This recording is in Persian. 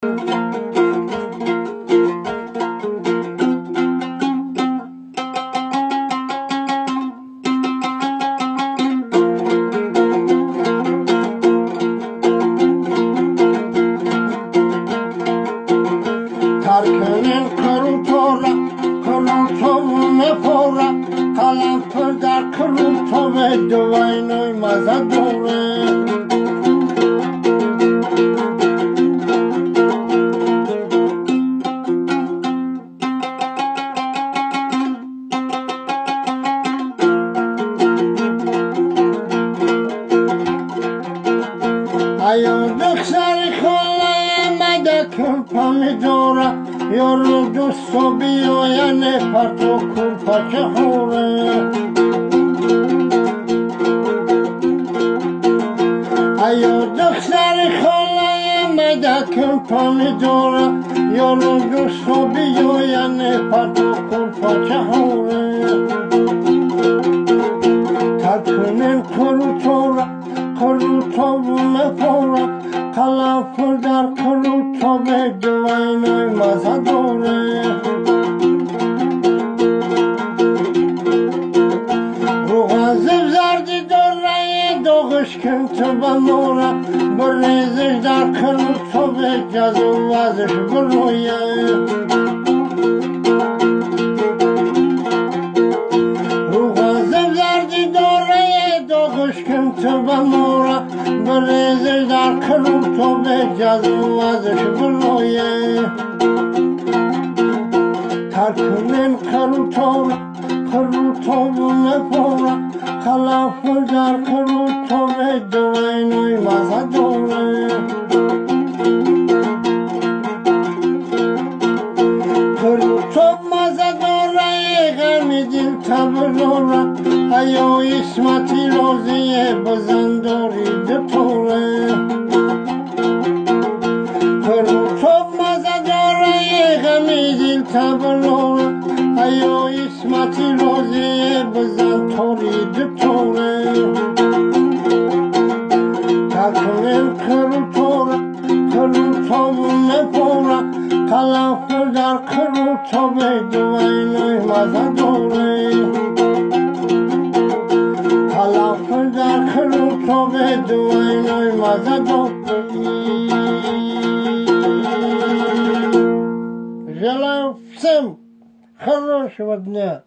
ترکنین کروتورا کروتو مفورا قلمتر در کروتو به دوینوی مزه دوره ایو دکسری خواهی مدکن پامیدورا یارو دوستو بیاینه پرتو کورپا که خوره ایو دکسری خواهی مدکن پامیدورا یارو دوستو بیاینه پرتو کورپا که خوره ترکنین کروتورا کروتو مفورا قلمفر در کروتو به دوینوی مزه دوره روغن زب زردی دوره دوغش کن تو بمورا بریزش در کروتو به جزو وزش برویه کن تو بمورا بریزش در کروتو به جزو ازش برویه ترکنین کروتو مفورا قلمفر در کروتو به دوینوی مزه دوره کروتو مزه دوره غمی دل تبرورا ایو اسمتی روزیه بزنداری دطوره کروتو مزه داره غمی دل تبرورا ایو اسمتی روزیه بزنداری دطوره ترکنین کروتو مفورا قلمفر در کروتو به دوینوی مزه دوره قلمفر در کروتو به دوینوی مزه دوره Желаю всем хорошего дня.